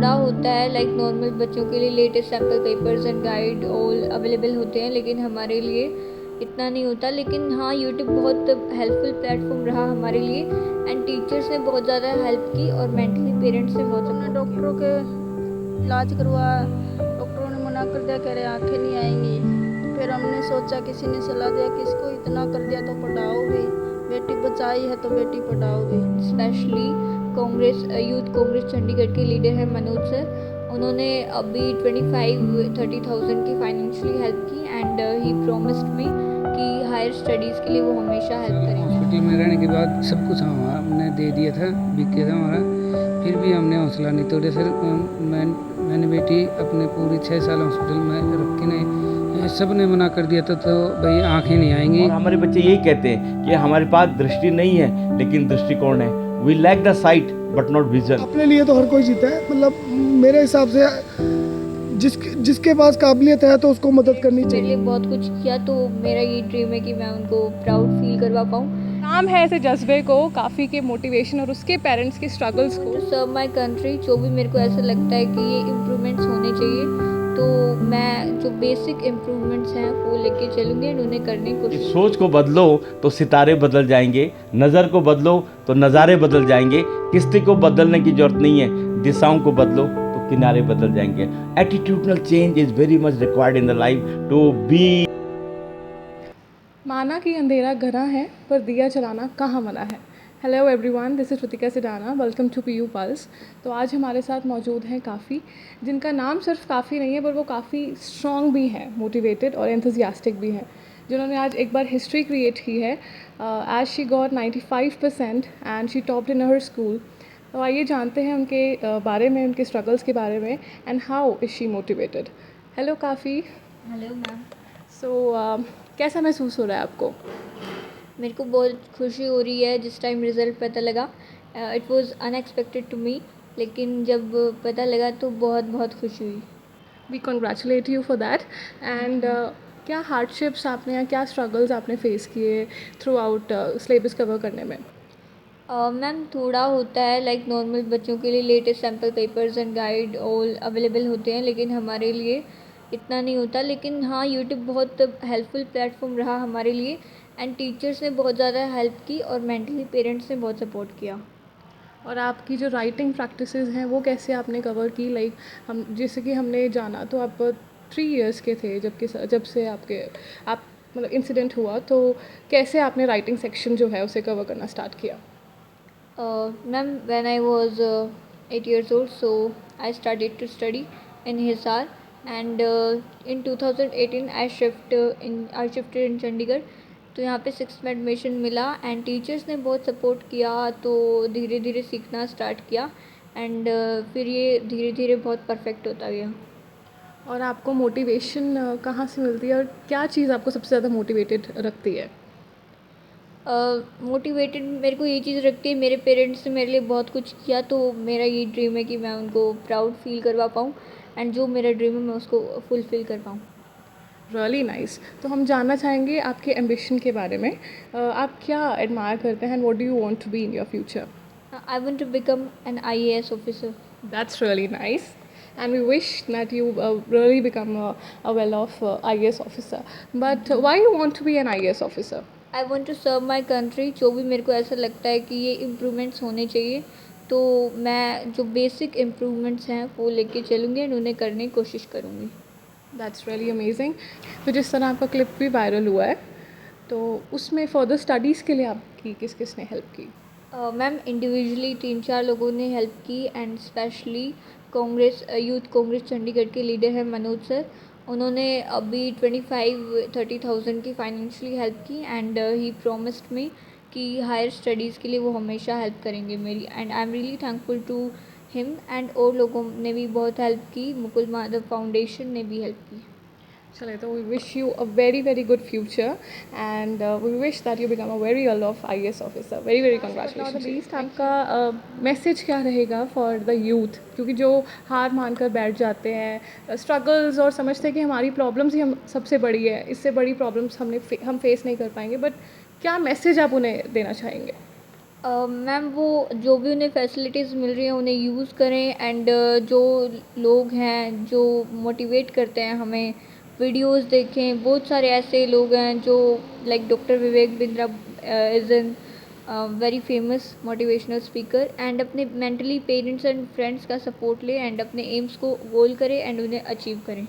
थोड़ा होता है लाइक नॉर्मल बच्चों के लिए latest sample papers and guide all available होते हैं, लेकिन हमारे लिए इतना नहीं होता। लेकिन हाँ, यूट्यूब बहुत हेल्पफुल प्लेटफॉर्म रहा हमारे लिए एंड टीचर्स ने बहुत ज़्यादा हेल्प की और मेंटली पेरेंट्स ने बहुत हमने सपोर्ट डॉक्टरों के इलाज करवाया, डॉक्टरों ने मना कर दिया, कह रहे आंखें नहीं आएंगी। फिर हमने सोचा, किसी ने सलाह दिया कि इसको इतना कर दिया तो पढ़ाओ भी, बेटी बचाई है तो बेटी पढ़ाओ भी। स्पेशली कांग्रेस यूथ कांग्रेस चंडीगढ़ के लीडर हैं मनोज सर। उन्होंने अभी 25-30,000 की फाइनेंशियली हेल्प की एंड ही प्रॉमिस्ड मी कि हायर स्टडीज़ के लिए वो हमेशा हेल्प करेंगे। हॉस्पिटल में रहने के बाद सब कुछ हमने दे दिया था, बिक गया था हमारा, फिर भी हमने हौसला नहीं तोड़ा। फिर मैंने बेटी अपने पूरी 6 साल हॉस्पिटल में रख के नहीं, सब ने मना कर दिया था तो भाई आंखें नहीं आएंगी। और हमारे बच्चे यही कहते हैं कि हमारे पास दृष्टि नहीं है लेकिन दृष्टिकोण है। We lack the sight but not vision. अपने लिए तो हर कोई जीता है, मतलब मेरे हिसाब से जिसके पास काबिलियत है तो उसको मदद करनी मेरे चाहिए। लिए बहुत कुछ किया, तो मेरा ये ड्रीम है कि मैं उनको प्राउड फील करवा पाऊँ। काम है ऐसे जज्बे को, काफ़ी के मोटिवेशन और उसके पेरेंट्स के स्ट्रगल्स को। टू सर्व माई कंट्री, जो भी मेरे को ऐसा लगता है कि ये इम्प्रूवमेंट्स होने चाहिए, तो मैं जो बेसिक इम्प्रूवमेंट्स हैं वो लेके चलूँगी एंड उन्हें करने की कोशिश। सोच को बदलो तो सितारे बदल जाएंगे, नज़र को बदलो तो नज़ारे बदल जाएंगे। किस्ती को बदलने की जरूरत नहीं है, दिशाओं को बदलो तो किनारे बदल जाएंगे। Attitudinal change is very much required in the life to be. माना कि अंधेरा घना है पर दिया जलाना कहाँ मना है। Hello everyone, this is Ritika Sidana, welcome to PU pulse. तो आज हमारे साथ मौजूद हैं काफ़ी, जिनका नाम सिर्फ काफ़ी नहीं है पर वो काफ़ी स्ट्रॉन्ग भी हैं, मोटिवेटेड और एंथुजियास्टिक भी हैं, जिन्होंने आज एक बार हिस्ट्री क्रिएट की है as she got 95% and she topped in her school. तो आइए जानते हैं उनके बारे में, उनके स्ट्रगल्स के बारे में and how is she motivated. Hello काफ़ी। Hello ma'am. सो कैसा महसूस हो रहा है आपको? मेरे को बहुत खुशी हो रही है जिस टाइम रिज़ल्ट पता लगा। It was unexpected to me, लेकिन जब पता लगा तो बहुत बहुत खुशी हुई। We congratulate you for that. And क्या हार्डशिप्स आपने या क्या स्ट्रगल्स आपने फेस किए थ्रू आउट सिलेबस कवर करने में? मैम थोड़ा होता है लाइक नॉर्मल बच्चों के लिए latest sample papers and guide all available होते हैं, लेकिन हमारे लिए इतना नहीं होता। लेकिन हाँ, यूट्यूब बहुत हेल्पफुल प्लेटफॉर्म रहा हमारे लिए एंड टीचर्स ने बहुत ज़्यादा हेल्प की और मेंटली पेरेंट्स ने बहुत सपोर्ट किया। और आपकी जो राइटिंग प्रैक्टिसेस हैं वो कैसे आपने कवर की? लाइक हम जैसे कि हमने जाना तो आप 3 इयर्स के थे जब से आप मतलब इंसिडेंट हुआ, तो कैसे आपने राइटिंग सेक्शन जो है उसे कवर करना स्टार्ट किया? Ma'am, when I was 8 years old, so I started to study in Hisar, and in 2018 I shifted in Chandigarh. तो यहाँ पे 6th में एडमिशन मिला एंड टीचर्स ने बहुत सपोर्ट किया, तो धीरे धीरे सीखना स्टार्ट किया एंड फिर ये धीरे धीरे बहुत परफेक्ट होता गया। और आपको मोटिवेशन कहाँ से मिलती है और क्या चीज़ आपको सबसे ज़्यादा मोटिवेटेड रखती है? मोटिवेटेड मेरे को ये चीज़ रखती है, मेरे पेरेंट्स ने मेरे लिए बहुत कुछ किया, तो मेरा ये ड्रीम है कि मैं उनको प्राउड फील करवा पाऊँ एंड जो मेरा ड्रीम है मैं उसको फुलफ़िल कर पाऊँ। Really nice. तो हम जानना चाहेंगे आपके एम्बिशन के बारे में। आप क्या एडमायर करते हैं and what do you want to be in your future? I want to become an IAS officer. That's really nice and we wish that you really become a well-off IAS officer. But why you want to be an IAS officer? I want to serve my country, जो भी मेरे को ऐसा लगता है कि ये improvements होने चाहिए, तो मैं जो बेसिक इम्प्रूवमेंट्स हैं वो लेके चलूँगी एंड उन्हें करने की कोशिश करूँगी। That's really amazing. तो जिस तरह आपका क्लिप भी वायरल हुआ है, तो उसमें फर्दर स्टडीज़ के लिए आपकी किस किस ने हेल्प की? मैम इंडिविजुअली 3-4 लोगों ने हेल्प की and specially Congress youth Congress Chandigarh के लीडर हैं मनोज सर। उन्होंने अभी 25-30,000 की फाइनेंशियली हेल्प की एंड ही प्रॉमिस्ड मी कि हायर स्टडीज़ के लिए वो हमेशा हेल्प करेंगे मेरी, and I am really thankful to him and और लोगों ने भी बहुत हेल्प की, मुकुल माधव फाउंडेशन ने भी हेल्प की। चले, तो we wish you a very very good future and we wish that you become a very well off IAS officer. Very very congratulation. Least आपका मैसेज क्या रहेगा फॉर द यूथ, क्योंकि जो हार मानकर बैठ जाते हैं, स्ट्रगल्स और समझते हैं कि हमारी प्रॉब्लम्स ही हम सबसे बड़ी है, इससे बड़ी प्रॉब्लम्स हम फेस नहीं कर पाएंगे, बट क्या मैसेज आप उन्हें देना चाहेंगे? मैम वो जो भी उन्हें फैसिलिटीज़ मिल रही हैं उन्हें यूज़ करें एंड जो लोग हैं जो मोटिवेट करते हैं हमें वीडियोस देखें। बहुत सारे ऐसे लोग हैं जो like doctor Vivek Bindra is an very famous motivational speaker and अपने मेंटली पेरेंट्स एंड फ्रेंड्स का सपोर्ट लें एंड अपने एम्स को गोल करें एंड उन्हें अचीव करें।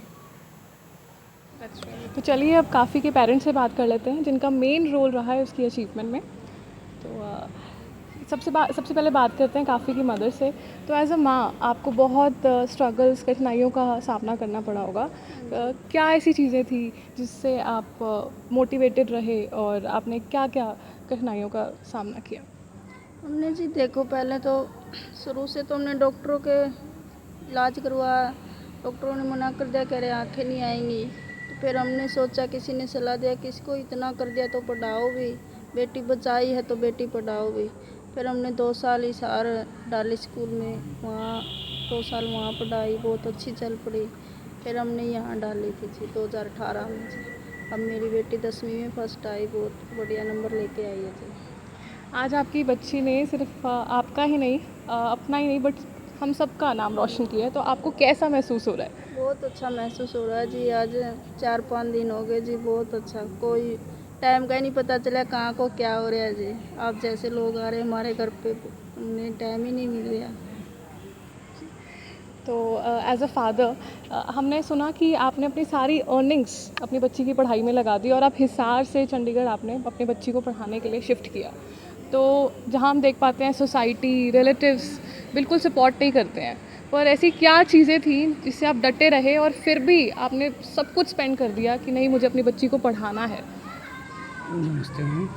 तो चलिए अब काफ़ी के पेरेंट्स से बात कर लेते हैं जिनका मेन रोल रहा है उसकी अचीवमेंट में। तो सबसे पहले बात करते हैं काफ़ी की मदर से। तो एज अ माँ आपको बहुत स्ट्रगल्स कठिनाइयों का सामना करना पड़ा होगा। क्या ऐसी चीज़ें थी जिससे आप मोटिवेटेड रहे और आपने क्या क्या कठिनाइयों का सामना किया? हमने जी देखो पहले तो शुरू से तो हमने डॉक्टरों के इलाज करवाया। डॉक्टरों ने मना कर दिया, कह रहे आँखें नहीं आएंगी। तो फिर हमने सोचा, किसी ने सलाह दिया कि इसको इतना कर दिया तो पढ़ाओ भी, बेटी बचाई है तो बेटी पढ़ाओ भी। फिर हमने 2 साल हिसार डाली स्कूल में, वहाँ 2 साल वहाँ पढ़ाई, बहुत अच्छी चल पड़ी। फिर हमने यहाँ डाली थी जी 2018 में जी। अब मेरी बेटी 10वीं में फर्स्ट आई, बहुत बढ़िया नंबर लेके आई है जी। आज आपकी बच्ची ने सिर्फ आपका ही नहीं अपना ही नहीं बट हम सबका नाम रोशन किया है, तो आपको कैसा महसूस हो रहा है? बहुत अच्छा महसूस हो रहा है जी। आज 4-5 दिन हो गए जी, बहुत अच्छा। कोई टाइम का ही नहीं पता चला कहाँ को क्या हो रहा है जी। आप जैसे लोग आ रहे हैं हमारे घर पे, उन्हें टाइम ही नहीं मिल रहा। तो एज अ फादर हमने सुना कि आपने अपनी सारी अर्निंग्स अपनी बच्ची की पढ़ाई में लगा दी और आप हिसार से चंडीगढ़ आपने अपनी बच्ची को पढ़ाने के लिए शिफ्ट किया। तो जहाँ हम देख पाते हैं सोसाइटी, रिलेटिव्स बिल्कुल सपोर्ट नहीं करते हैं, पर ऐसी क्या चीज़ें थी जिससे आप डटे रहे और फिर भी आपने सब कुछ स्पेंड कर दिया कि नहीं मुझे अपनी बच्ची को पढ़ाना है? नमस्ते मैम।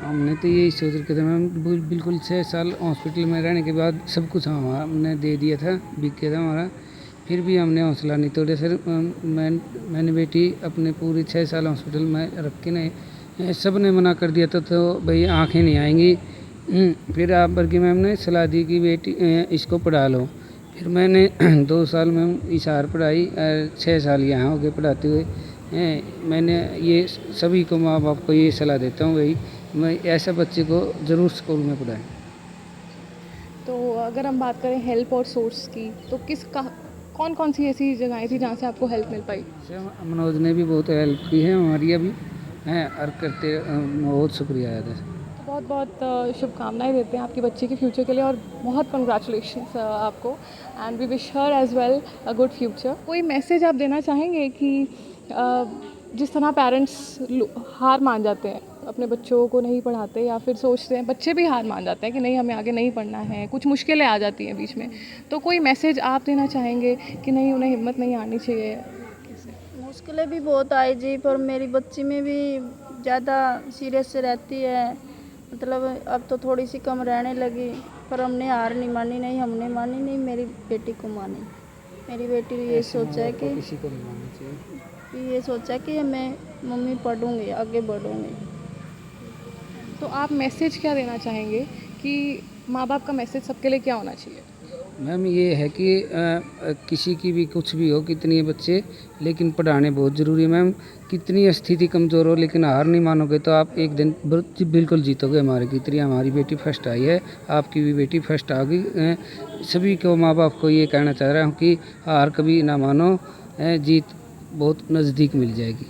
हमने तो यही सोच रखे थे मैम, बिल्कुल 6 साल हॉस्पिटल में रहने के बाद सब कुछ हमने दे दिया था, बिक गया था हमारा, फिर भी हमने हौसला नहीं तोड़ा सर। मैंने बेटी अपने पूरी 6 साल हॉस्पिटल में रख के नहीं, सब ने मना कर दिया था तो भाई आँखें नहीं आएंगी। फिर आप बर्गी मैम ने सलाह दी कि बेटी इसको पढ़ा लो। फिर मैंने 2 साल मैम इशार पढ़ाई, 6 साल यहाँ हो गए पढ़ाते हुए। मैंने ये सभी को, माँ बाप को ये सलाह देता हूँ भाई मैं ऐसा बच्चे को ज़रूर स्कूल में पढ़ाएं। तो अगर हम बात करें हेल्प और सोर्स की, तो कौन कौन सी ऐसी जगहें थी जहाँ से आपको हेल्प मिल पाई? मनोज ने भी बहुत हेल्प की है हमारी अभी हैं, और करते बहुत शुक्रिया है। तो बहुत बहुत शुभकामनाएं देते हैं आपकी बच्ची के फ्यूचर के लिए और बहुत कंग्रेचुलेशंस आपको and we wish her as well a good future. कोई मैसेज आप देना चाहेंगे कि जिस तरह पेरेंट्स हार मान जाते हैं, अपने बच्चों को नहीं पढ़ाते या फिर सोचते हैं, बच्चे भी हार मान जाते हैं कि नहीं हमें आगे नहीं पढ़ना है, कुछ मुश्किलें आ जाती हैं बीच में, तो कोई मैसेज आप देना चाहेंगे कि नहीं उन्हें हिम्मत नहीं आनी चाहिए? मुश्किलें भी बहुत आई जी, पर मेरी बच्ची में भी ज़्यादा सीरियस रहती है, मतलब अब तो थोड़ी सी कम रहने लगी। पर हमने हार नहीं मानी, नहीं हमने मानी, नहीं मेरी बेटी को मानी। मेरी बेटी ने ये सोचा है कि किसी को नहीं मानना चाहिए। ये सोचा कि मैं मम्मी पढ़ूँगी, आगे बढ़ूँगी। तो आप मैसेज क्या देना चाहेंगे कि माँ बाप का मैसेज सबके लिए क्या होना चाहिए? मैम ये है कि किसी की भी कुछ भी हो, कितनी बच्चे, लेकिन पढ़ाने बहुत ज़रूरी है मैम। कितनी स्थिति कमज़ोर हो लेकिन हार नहीं मानोगे तो आप एक दिन बिल्कुल जीतोगे। हमारी की तरह हमारी बेटी फर्स्ट आई है, आपकी भी बेटी फर्स्ट आ गई। सभी को, माँ बाप को ये कहना चाह रहा हूँ कि हार कभी ना मानो, जीत बहुत नज़दीक मिल जाएगी।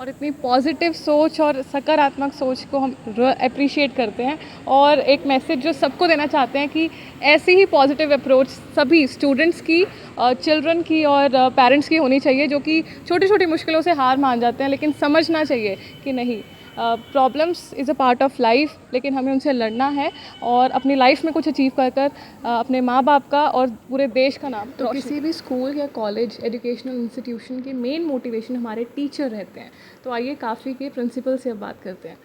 और इतनी पॉजिटिव सोच और सकारात्मक सोच को हम अप्रिशिएट करते हैं और एक मैसेज जो सबको देना चाहते हैं कि ऐसी ही पॉजिटिव अप्रोच सभी स्टूडेंट्स की, चिल्ड्रन की और पेरेंट्स की होनी चाहिए, जो कि छोटी छोटी मुश्किलों से हार मान जाते हैं, लेकिन समझना चाहिए कि नहीं, problems is a part of life, लेकिन हमें उनसे लड़ना है और अपनी लाइफ में कुछ अचीव कर कर अपने माँ बाप का और पूरे देश का नाम। तो किसी भी स्कूल या कॉलेज, एजुकेशनल इंस्टीट्यूशन की मेन मोटिवेशन हमारे टीचर रहते हैं। तो आइए काफ़ी के प्रिंसिपल से अब बात करते हैं।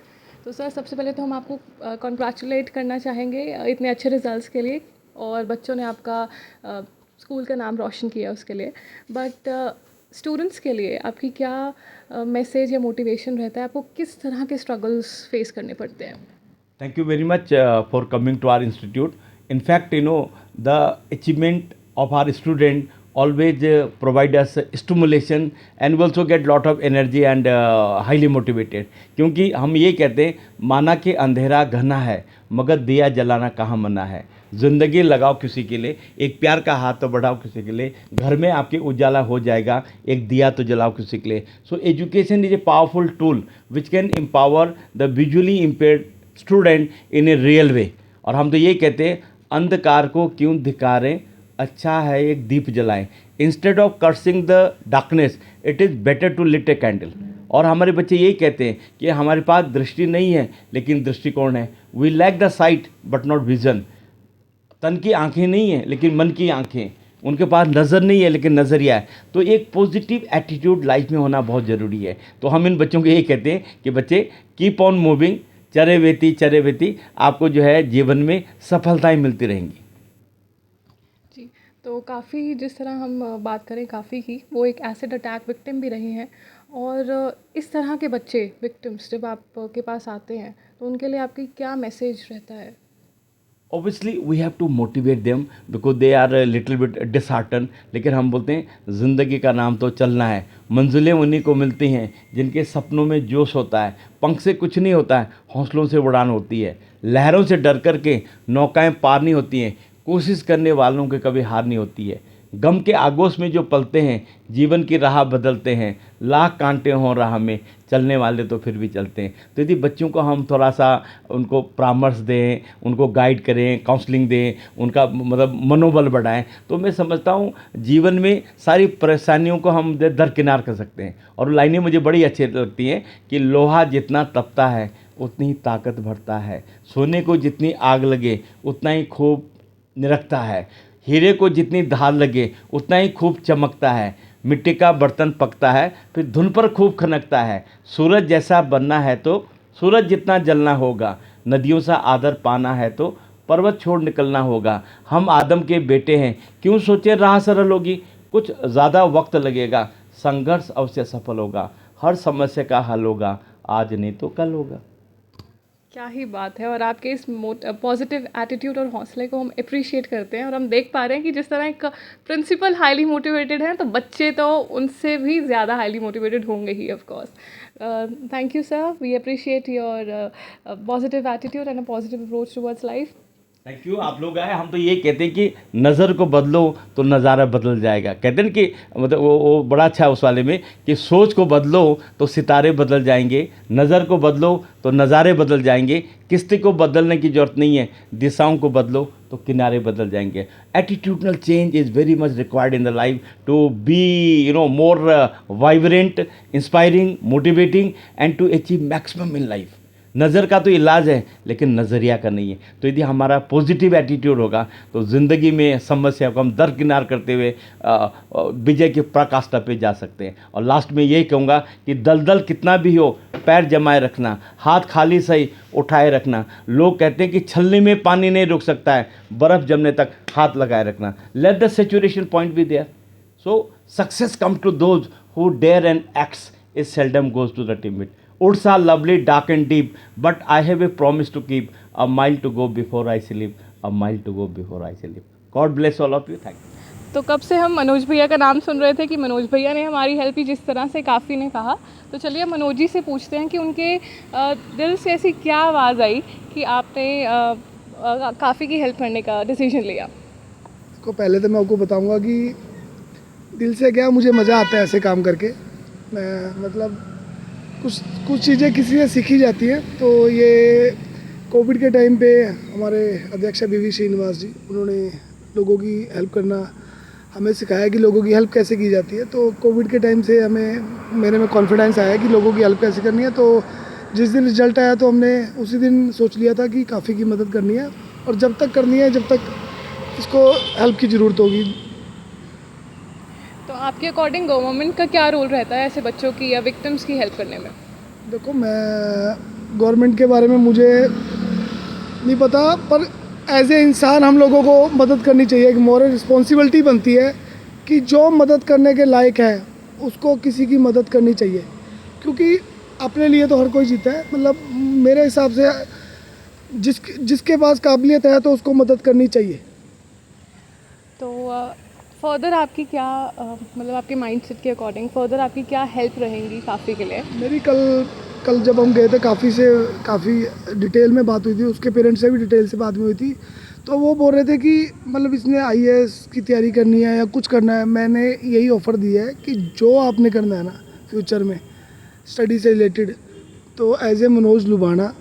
तो सर सबसे पहले तो हम आपको कॉन्ग्रेचुलेट करना चाहेंगे इतने अच्छे रिजल्ट्स के लिए, और बच्चों ने आपका स्कूल का नाम रोशन किया उसके लिए। बट स्टूडेंट्स के लिए आपकी क्या मैसेज या मोटिवेशन रहता है? आपको किस तरह के स्ट्रगल्स फेस करने पड़ते हैं? Thank you very much for coming to our institute. In fact, the achievement of our student always provide us stimulation and we also get lot of energy and highly motivated. क्योंकि हम ये कहते हैं माना कि अंधेरा घना है मगर दिया जलाना कहाँ मना है। ज़िंदगी लगाओ किसी के लिए, एक प्यार का हाथ तो बढ़ाओ किसी के लिए, घर में आपके उजाला हो जाएगा, एक दिया तो जलाओ किसी के लिए। So education is a powerful tool which can empower the visually impaired student in a real way. और हम तो ये कहते हैं अंधकार को क्यों धिकारें, अच्छा है एक दीप जलाएं। Instead of cursing the darkness it is better to lit a candle. और हमारे बच्चे यही कहते हैं कि हमारे पास दृष्टि नहीं है लेकिन दृष्टिकोण है। We lack the sight but not vision. तन की आंखें नहीं हैं लेकिन मन की आंखें, उनके पास नज़र नहीं है लेकिन नज़रिया है। तो एक पॉजिटिव एटीट्यूड लाइफ में होना बहुत ज़रूरी है। तो हम इन बच्चों को यही कहते हैं कि बच्चे कीप ऑन मूविंग, चरे वेती, आपको जो है जीवन में सफलताएं मिलती रहेंगी। जी, तो काफ़ी जिस तरह हम बात करें काफ़ी की, वो एक एसिड अटैक विक्टिम भी रही हैं। और इस तरह के बच्चे विक्टिम्स जब आपके पास आते हैं तो उनके लिए आपकी क्या मैसेज रहता है? Obviously we have to motivate them because they are a little bit disheartened। लेकिन हम बोलते हैं ज़िंदगी का नाम तो चलना है, मंजिलें उन्हीं को मिलती हैं जिनके सपनों में जोश होता है। पंख से कुछ नहीं होता है, हौसलों से उड़ान होती है। लहरों से डर कर के नौकाएं पार नहीं होती हैं, कोशिश करने वालों के कभी हार नहीं होती है। गम के आगोश में जो पलते हैं जीवन की राह बदलते हैं, लाख कांटे हों राह में चलने वाले तो फिर भी चलते हैं। तो यदि बच्चों को हम थोड़ा सा उनको परामर्श दें, उनको गाइड करें, काउंसलिंग दें, उनका मतलब मनोबल बढ़ाएं, तो मैं समझता हूँ जीवन में सारी परेशानियों को हम दरकिनार कर सकते हैं। और लाइनें मुझे बड़ी अच्छी लगती हैं कि लोहा जितना तपता है उतनी ही ताकत बढ़ता है, सोने को जितनी आग लगे उतना ही खूब निरखता है, हीरे को जितनी धार लगे उतना ही खूब चमकता है, मिट्टी का बर्तन पकता है फिर धुन पर खूब खनकता है। सूरज जैसा बनना है तो सूरज जितना जलना होगा, नदियों सा आदर पाना है तो पर्वत छोड़ निकलना होगा। हम आदम के बेटे हैं, क्यों सोचे राह सरल होगी, कुछ ज़्यादा वक्त लगेगा, संघर्ष अवश्य सफल होगा, हर समस्या का हल होगा, आज नहीं तो कल होगा। क्या ही बात है। और आपके इस पॉजिटिव एटीट्यूड और हौसले को हम अप्रिशिएट करते हैं। और हम देख पा रहे हैं कि जिस तरह एक प्रिंसिपल हाईली मोटिवेटेड है तो बच्चे तो उनसे भी ज़्यादा हाईली मोटिवेटेड होंगे ही of course. Thank you sir, we appreciate your positive attitude and a positive approach towards life. Thank you. आप लोग आए, हम तो ये कहते हैं कि नज़र को बदलो तो नज़ारा बदल जाएगा। कहते हैं कि मतलब वो बड़ा अच्छा है उस वाले में कि सोच को बदलो तो सितारे बदल जाएंगे, नज़र को बदलो तो नज़ारे बदल जाएंगे। किस्ती को बदलने की ज़रूरत नहीं है, दिशाओं को बदलो तो किनारे बदल जाएंगे। Attitudinal change is very much required in the life to be more vibrant, inspiring, motivating and to achieve maximum in life. नज़र का तो इलाज है लेकिन नज़रिया का नहीं है। तो यदि हमारा पॉजिटिव एटीट्यूड होगा तो ज़िंदगी में समस्या को हम दरकिनार करते हुए विजय की पराकाष्ठा पे जा सकते हैं। और लास्ट में यही कहूँगा कि दलदल कितना भी हो पैर जमाए रखना, हाथ खाली सही उठाए रखना। लोग कहते हैं कि छलनी में पानी नहीं रुक सकता है, बर्फ़ जमने तक हाथ लगाए रखना। Let the saturation point be there. So success come to those who dare and acts, is seldom goes to the timid. Woods are lovely, dark and deep, but I have a promise to keep, a mile to go before I sleep, a mile to go before I sleep. God bless all of you. Thank you. तो कब से हम मनोज भैया का नाम सुन रहे थे कि मनोज भैया ने हमारी हेल्प की, जिस तरह से काफ़ी ने कहा। तो चलिए मनोज जी से पूछते हैं कि उनके दिल से ऐसी क्या आवाज़ आई कि आपने काफ़ी की हेल्प करने का डिसीजन लिया। को पहले तो मैं आपको बताऊंगा कि दिल से क्या, मुझे मज़ा आता है ऐसे काम करके। मैं मतलब कुछ चीज़ें किसी से सीखी जाती हैं। तो ये कोविड के टाइम पे हमारे अध्यक्ष बीवी श्रीनिवास जी, उन्होंने लोगों की हेल्प करना हमें सिखाया कि लोगों की हेल्प कैसे की जाती है। तो कोविड के टाइम से मेरे में कॉन्फिडेंस आया कि लोगों की हेल्प कैसे करनी है। तो जिस दिन रिजल्ट आया तो हमने उसी दिन सोच लिया था कि काफ़ी की मदद करनी है, और जब तक करनी है जब तक इसको हेल्प की ज़रूरत होगी। तो आपके अकॉर्डिंग गवर्नमेंट का क्या रोल रहता है ऐसे बच्चों की या विक्टिम्स की हेल्प करने में? देखो, मैं गवर्नमेंट के बारे में मुझे नहीं पता, पर एज ए इंसान हम लोगों को मदद करनी चाहिए। एक मॉरल रिस्पॉन्सिबिलिटी बनती है कि जो मदद करने के लायक है उसको किसी की मदद करनी चाहिए, क्योंकि अपने लिए तो हर कोई जीता है। मतलब मेरे हिसाब से जिसके पास काबिलियत है तो उसको मदद करनी चाहिए। तो फर्दर आपकी क्या मतलब आपके माइंडसेट के अकॉर्डिंग फर्दर आपकी क्या हेल्प रहेंगी काफ़ी के लिए? मेरी कल जब हम गए थे काफ़ी डिटेल में बात हुई थी, उसके पेरेंट्स से भी डिटेल से बात हुई थी। तो वो बोल रहे थे कि मतलब इसने आईएएस की तैयारी करनी है या कुछ करना है। मैंने यही ऑफ़र दिया है कि जो आपने करना है ना फ्यूचर में स्टडी से रिलेटेड, तो as a Manoj Lubana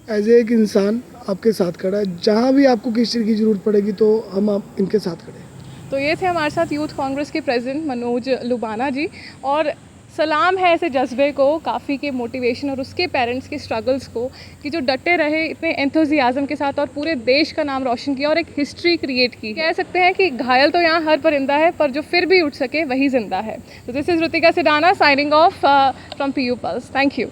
as a एक इंसान आपके साथ खड़ा है। जहाँ भी आपको किसी चीज़ की ज़रूरत पड़ेगी तो हम आप इनके साथ खड़े हैं। तो ये थे हमारे साथ यूथ कांग्रेस के प्रेसिडेंट मनोज लुबाना जी, और सलाम है ऐसे जज्बे को, काफ़ी के मोटिवेशन और उसके पेरेंट्स के स्ट्रगल्स को, कि जो डटे रहे इतने एंथुजियाज़म के साथ और पूरे देश का नाम रोशन किया और एक हिस्ट्री क्रिएट की। कह सकते हैं कि घायल तो यहाँ हर परिंदा है, पर जो फिर भी उठ सके वही जिंदा है। तो this is Ritika Sidana signing off from PU pulse. Thank you.